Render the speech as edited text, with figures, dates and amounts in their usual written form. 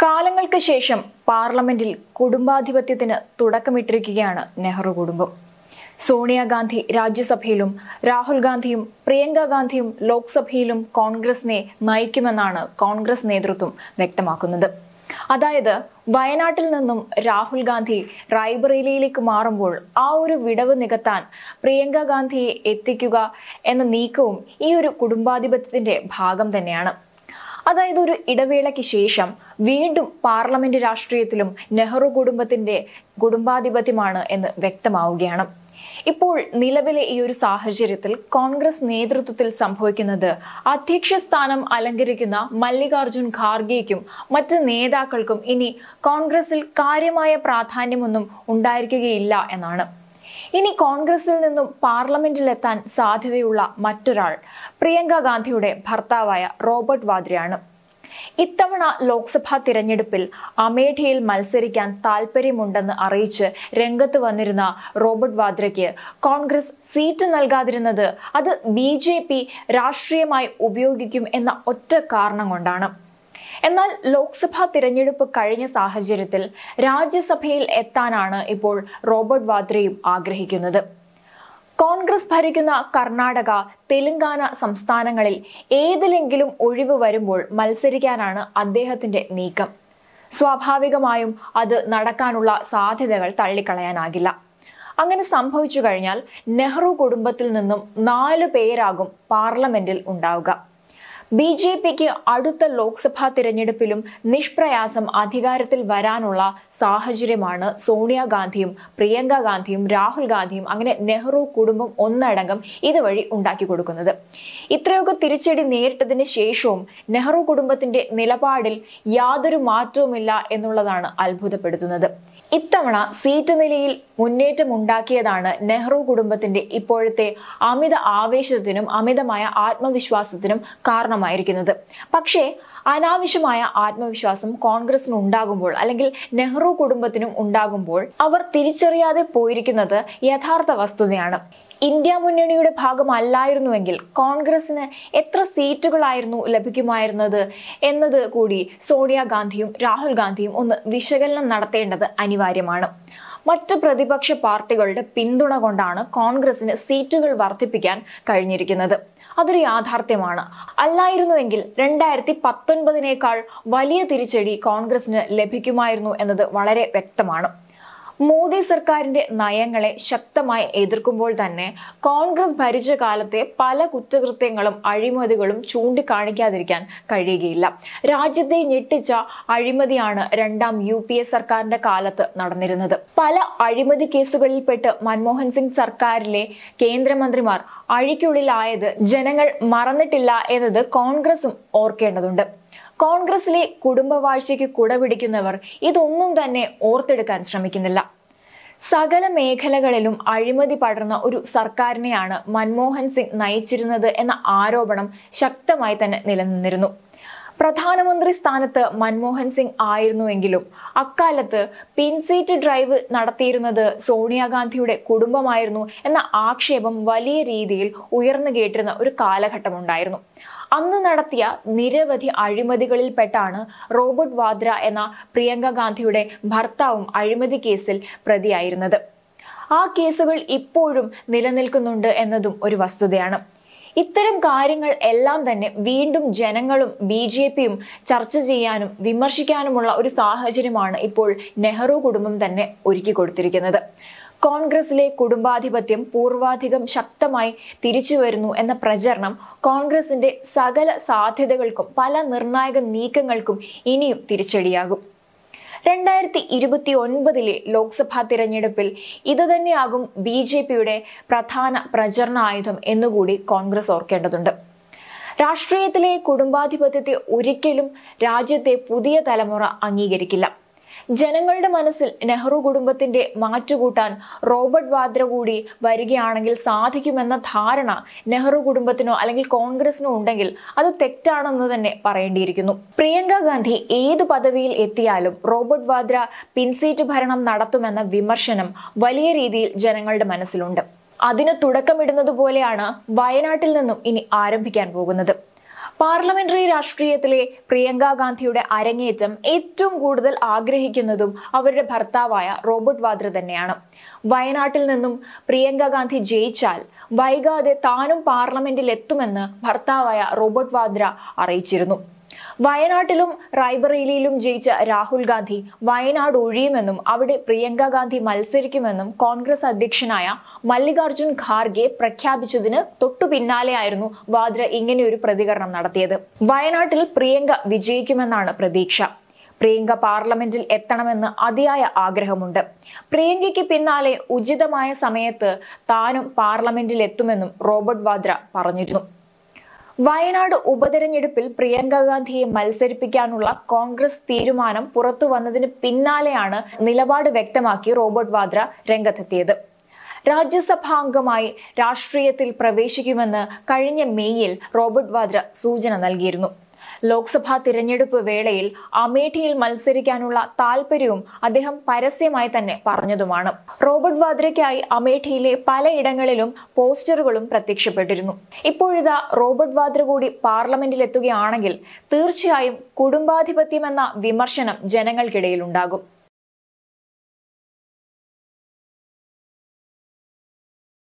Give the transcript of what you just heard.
കാലങ്ങൾക്ക് ശേഷം പാർലമെന്റിൽ കുടുംബാധിപത്യത്തിന് തുടക്കമിട്ടിരിക്കുകയാണ് നെഹ്റു കുടുംബം. സോണിയാഗാന്ധി രാജ്യസഭയിലും രാഹുൽ ഗാന്ധിയും പ്രിയങ്ക ഗാന്ധിയും ലോക്സഭയിലും കോൺഗ്രസിനെ നയിക്കുമെന്നാണ് കോൺഗ്രസ് നേതൃത്വം വ്യക്തമാക്കുന്നത്. അതായത് വയനാട്ടിൽ നിന്നും രാഹുൽ ഗാന്ധി റായ്ബറേലിയിലേക്ക് മാറുമ്പോൾ ആ ഒരു വിടവ് നികത്താൻ പ്രിയങ്ക ഗാന്ധിയെ എത്തിക്കുക എന്ന നീക്കവും ഈ ഒരു കുടുംബാധിപത്യത്തിന്റെ ഭാഗം തന്നെയാണ്. അതായത് ഒരു ഇടവേളയ്ക്ക് ശേഷം വീണ്ടും പാർലമെന്റ് രാഷ്ട്രീയത്തിലും നെഹ്റു കുടുംബത്തിന്റെ കുടുംബാധിപത്യമാണ് എന്ന് വ്യക്തമാവുകയാണ്. ഇപ്പോൾ നിലവിലെ ഈ ഒരു സാഹചര്യത്തിൽ കോൺഗ്രസ് നേതൃത്വത്തിൽ സംഭവിക്കുന്നത് അധ്യക്ഷ സ്ഥാനം അലങ്കരിക്കുന്ന മല്ലികാർജുൻ ഖാർഗെയ്ക്കും മറ്റ് നേതാക്കൾക്കും ഇനി കോൺഗ്രസിൽ കാര്യമായ പ്രാധാന്യമൊന്നും ഉണ്ടായിരിക്കുകയില്ല എന്നാണ്. ഇനി കോൺഗ്രസിൽ നിന്നും പാർലമെന്റിലെത്താൻ സാധ്യതയുള്ള മറ്റൊരാൾ പ്രിയങ്ക ഗാന്ധിയുടെ ഭർത്താവായ റോബർട്ട് വാദ്രയാണ്. ഇത്തവണ ലോക്സഭാ തിരഞ്ഞെടുപ്പിൽ അമേഠിയിൽ മത്സരിക്കാൻ താല്പര്യമുണ്ടെന്ന് അറിയിച്ച് രംഗത്ത് വന്നിരുന്ന റോബർട്ട് വാദ്രയ്ക്ക് കോൺഗ്രസ് സീറ്റ് നൽകാതിരുന്നത് അത് BJP രാഷ്ട്രീയമായി ഉപയോഗിക്കും എന്ന ഒറ്റ കാരണം കൊണ്ടാണ്. എന്നാൽ ലോക്സഭാ തിരഞ്ഞെടുപ്പ് കഴിഞ്ഞ സാഹചര്യത്തിൽ രാജ്യസഭയിൽ എത്താനാണ് ഇപ്പോൾ റോബർട്ട് വാദ്രയും ആഗ്രഹിക്കുന്നത്. കോൺഗ്രസ് ഭരിക്കുന്ന കർണാടക, തെലങ്കാന സംസ്ഥാനങ്ങളിൽ ഏതിലെങ്കിലും ഒഴിവ് വരുമ്പോൾ മത്സരിക്കാനാണ് അദ്ദേഹത്തിന്റെ നീക്കം. സ്വാഭാവികമായും അത് നടക്കാനുള്ള സാധ്യതകൾ തള്ളിക്കളയാനാകില്ല. അങ്ങനെ സംഭവിച്ചു കഴിഞ്ഞാൽ നെഹ്റു കുടുംബത്തിൽ നിന്നും 4 പേരാകും പാർലമെന്റിൽ ഉണ്ടാവുക. BJPക്ക് അടുത്ത ലോക്സഭാ തിരഞ്ഞെടുപ്പിലും നിഷ്പ്രയാസം അധികാരത്തിൽ വരാനുള്ള സാഹചര്യമാണ് സോണിയാഗാന്ധിയും പ്രിയങ്ക ഗാന്ധിയും രാഹുൽ ഗാന്ധിയും അങ്ങനെ നെഹ്റു കുടുംബം ഒന്നടങ്കം ഇതുവഴി ഉണ്ടാക്കി കൊടുക്കുന്നത്. ഇത്രയൊക്കെ തിരിച്ചടി നേരിട്ടതിന് ശേഷവും നെഹ്റു കുടുംബത്തിന്റെ നിലപാടിൽ യാതൊരു മാറ്റവുമില്ല എന്നുള്ളതാണ് അത്ഭുതപ്പെടുത്തുന്നത്. ഇത്തവണ സീറ്റ് നിലയിൽ മുന്നേറ്റം ഉണ്ടാക്കിയതാണ് നെഹ്റു കുടുംബത്തിന്റെ ഇപ്പോഴത്തെ അമിത ആവേശത്തിനും അമിതമായ ആത്മവിശ്വാസത്തിനും കാരണമായിരിക്കുന്നത്. പക്ഷേ അനാവശ്യമായ ആത്മവിശ്വാസം കോൺഗ്രസിന് ഉണ്ടാകുമ്പോൾ അല്ലെങ്കിൽ നെഹ്റു കുടുംബത്തിനും ഉണ്ടാകുമ്പോൾ അവർ തിരിച്ചറിയാതെ പോയിരിക്കുന്നത് യഥാർത്ഥ വസ്തുതയാണ്. ഇന്ത്യ മുന്നണിയുടെ ഭാഗമല്ലായിരുന്നുവെങ്കിൽ കോൺഗ്രസിന് എത്ര സീറ്റുകളായിരുന്നു ലഭിക്കുമായിരുന്നത് എന്നത് കൂടി സോണിയാഗാന്ധിയും രാഹുൽ ഗാന്ധിയും ഒന്ന് വിശകലനം നടത്തേണ്ടത് അനിവാര്യമാണ്. മറ്റ് പ്രതിപക്ഷ പാർട്ടികളുടെ പിന്തുണ കൊണ്ടാണ് കോൺഗ്രസിന് സീറ്റുകൾ വർദ്ധിപ്പിക്കാൻ അതൊരു യാഥാർത്ഥ്യമാണ്. അല്ലായിരുന്നുവെങ്കിൽ 2019 വലിയ തിരിച്ചടി കോൺഗ്രസിന് ലഭിക്കുമായിരുന്നു എന്നത് വളരെ വ്യക്തമാണ്. മോദി സർക്കാരിന്റെ നയങ്ങളെ ശക്തമായി എതിർക്കുമ്പോൾ തന്നെ കോൺഗ്രസ് ഭരിച്ച കാലത്തെ പല കുറ്റകൃത്യങ്ങളും അഴിമതികളും ചൂണ്ടിക്കാണിക്കാതിരിക്കാൻ കഴിയുകയില്ല. രാജ്യത്തെ ഞെട്ടിച്ച അഴിമതിയാണ് 2ാം UPA സർക്കാരിന്റെ കാലത്ത് നടന്നിരുന്നത്. പല അഴിമതി കേസുകളിൽപ്പെട്ട് മൻമോഹൻ സിംഗ് സർക്കാരിലെ കേന്ദ്രമന്ത്രിമാർ അഴിക്കുള്ളിലായത് ജനങ്ങൾ മറന്നിട്ടില്ല എന്നത് കോൺഗ്രസും ഓർക്കേണ്ടതുണ്ട്. കോൺഗ്രസിലെ കുടുംബവാഴ്ചയ്ക്ക് കുടപിടിക്കുന്നവർ ഇതൊന്നും തന്നെ ഓർത്തെടുക്കാൻ ശ്രമിക്കുന്നില്ല. സകല മേഖലകളിലും അഴിമതി പടർന്ന ഒരു സർക്കാരിനെയാണ് മൻമോഹൻ സിംഗ് നയിച്ചിരുന്നത് എന്ന ആരോപണം ശക്തമായി തന്നെ നിലനിന്നിരുന്നു. പ്രധാനമന്ത്രി സ്ഥാനത്ത് മൻമോഹൻ സിംഗ് ആയിരുന്നുവെങ്കിലും അക്കാലത്ത് പിൻസീറ്റ് ഡ്രൈവ് നടത്തിയിരുന്നത് സോണിയാഗാന്ധിയുടെ കുടുംബമായിരുന്നു എന്ന ആക്ഷേപം വലിയ രീതിയിൽ ഉയർന്നു കേട്ടിരുന്ന ഒരു കാലഘട്ടമുണ്ടായിരുന്നു. അന്ന് നടത്തിയ നിരവധി അഴിമതികളിൽപ്പെട്ടാണ് റോബർട്ട് വാദ്ര എന്ന പ്രിയങ്ക ഗാന്ധിയുടെ ഭർത്താവും അഴിമതി കേസിൽ പ്രതിയായിരുന്നത്. ആ കേസുകൾ ഇപ്പോഴും നിലനിൽക്കുന്നുണ്ട് എന്നതും ഒരു വസ്തുതയാണ്. ഇത്തരം കാര്യങ്ങൾ എല്ലാം തന്നെ വീണ്ടും ജനങ്ങളും BJPയും ചർച്ച ചെയ്യാനും വിമർശിക്കാനുമുള്ള ഒരു സാഹചര്യമാണ് ഇപ്പോൾ നെഹ്റു കുടുംബം തന്നെ ഒരുക്കി കൊടുത്തിരിക്കുന്നത്. കോൺഗ്രസിലെ കുടുംബാധിപത്യം പൂർവാധികം ശക്തമായി തിരിച്ചു വരുന്നു എന്ന പ്രചരണം കോൺഗ്രസിന്റെ സകല സാധ്യതകൾക്കും പല നിർണായക നീക്കങ്ങൾക്കും ഇനിയും തിരിച്ചടിയാകും. 2029 ലോക്സഭാ തിരഞ്ഞെടുപ്പിൽ ഇതുതന്നെയാകും BJPയുടെ പ്രധാന പ്രചരണ ആയുധം എന്നുകൂടി കോൺഗ്രസ് ഓർക്കേണ്ടതുണ്ട്. രാഷ്ട്രീയത്തിലെ കുടുംബാധിപത്യത്തെ ഒരിക്കലും രാജ്യത്തെ പുതിയ തലമുറ അംഗീകരിക്കില്ല. ജനങ്ങളുടെ മനസ്സിൽ നെഹ്റു കുടുംബത്തിന്റെ മാറ്റുകൂട്ടാൻ റോബർട്ട് വാദ്ര കൂടി വരികയാണെങ്കിൽ സാധിക്കുമെന്ന ധാരണ നെഹ്റു കുടുംബത്തിനോ അല്ലെങ്കിൽ കോൺഗ്രസിനോ ഉണ്ടെങ്കിൽ അത് തെറ്റാണെന്ന് തന്നെ പറയേണ്ടിയിരിക്കുന്നു. പ്രിയങ്ക ഗാന്ധി ഏത് പദവിയിൽ എത്തിയാലും റോബർട്ട് വാദ്ര പിൻസീറ്റ് ഭരണം നടത്തുമെന്ന വിമർശനം വലിയ രീതിയിൽ ജനങ്ങളുടെ മനസ്സിലുണ്ട്. അതിന് തുടക്കമിടുന്നത് പോലെയാണ് വയനാട്ടിൽ നിന്നും ഇനി ആരംഭിക്കാൻ പോകുന്നത്. പാർലമെന്ററി രാഷ്ട്രീയത്തിലെ പ്രിയങ്ക ഗാന്ധിയുടെ അരങ്ങേറ്റം ഏറ്റവും കൂടുതൽ ആഗ്രഹിക്കുന്നതും അവരുടെ ഭർത്താവായ റോബർട്ട് വാദ്ര തന്നെയാണ്. വയനാട്ടിൽ നിന്നും പ്രിയങ്ക ഗാന്ധി ജയിച്ചാൽ വൈകാതെ താനും പാർലമെന്റിൽ എത്തുമെന്ന് ഭർത്താവായ റോബർട്ട് വാദ്ര അറിയിച്ചിരുന്നു. വയനാട്ടിലും റായ്ബറേലിയിലും ജയിച്ച രാഹുൽ ഗാന്ധി വയനാട് ഒഴിയുമെന്നും അവിടെ പ്രിയങ്ക ഗാന്ധി മത്സരിക്കുമെന്നും കോൺഗ്രസ് അധ്യക്ഷനായ മല്ലികാർജുൻ ഖാർഗെ പ്രഖ്യാപിച്ചതിന് തൊട്ടു പിന്നാലെയായിരുന്നു വാദ്ര ഇങ്ങനെയൊരു പ്രതികരണം നടത്തിയത്. വയനാട്ടിൽ പ്രിയങ്ക വിജയിക്കുമെന്നാണ് പ്രതീക്ഷ. പ്രിയങ്ക പാർലമെന്റിൽ എത്തണമെന്ന് അതിയായ ആഗ്രഹമുണ്ട്. പ്രിയങ്കയ്ക്ക് പിന്നാലെ ഉചിതമായ സമയത്ത് താനും പാർലമെന്റിൽ എത്തുമെന്നും റോബർട്ട് വാദ്ര പറഞ്ഞിരുന്നു. വയനാട് ഉപതെരഞ്ഞെടുപ്പിൽ പ്രിയങ്ക ഗാന്ധിയെ മത്സരിപ്പിക്കാനുള്ള കോൺഗ്രസ് തീരുമാനം പുറത്തു വന്നതിന് പിന്നാലെയാണ് നിലപാട് വ്യക്തമാക്കി റോബർട്ട് വാദ്ര രംഗത്തെത്തിയത്. രാജ്യസഭാംഗമായി രാഷ്ട്രീയത്തിൽ പ്രവേശിക്കുമെന്ന് കഴിഞ്ഞ മെയ്യിൽ റോബർട്ട് വാദ്ര സൂചന നൽകിയിരുന്നു. ലോക്സഭാ തിരഞ്ഞെടുപ്പ് വേളയിൽ അമേഠിയിൽ മത്സരിക്കാനുള്ള താല്പര്യവും അദ്ദേഹം പരസ്യമായി തന്നെ പറഞ്ഞതുമാണ്. റോബർട്ട് വാദ്രയ്ക്കായി അമേഠിയിലെ പലയിടങ്ങളിലും പോസ്റ്ററുകളും പ്രത്യക്ഷപ്പെട്ടിരുന്നു. ഇപ്പോഴിതാ റോബർട്ട് വാദ്ര കൂടി പാർലമെന്റിൽ എത്തുകയാണെങ്കിൽ തീർച്ചയായും കുടുംബാധിപത്യമെന്ന വിമർശനം ജനങ്ങൾക്കിടയിൽ ഉണ്ടാകും.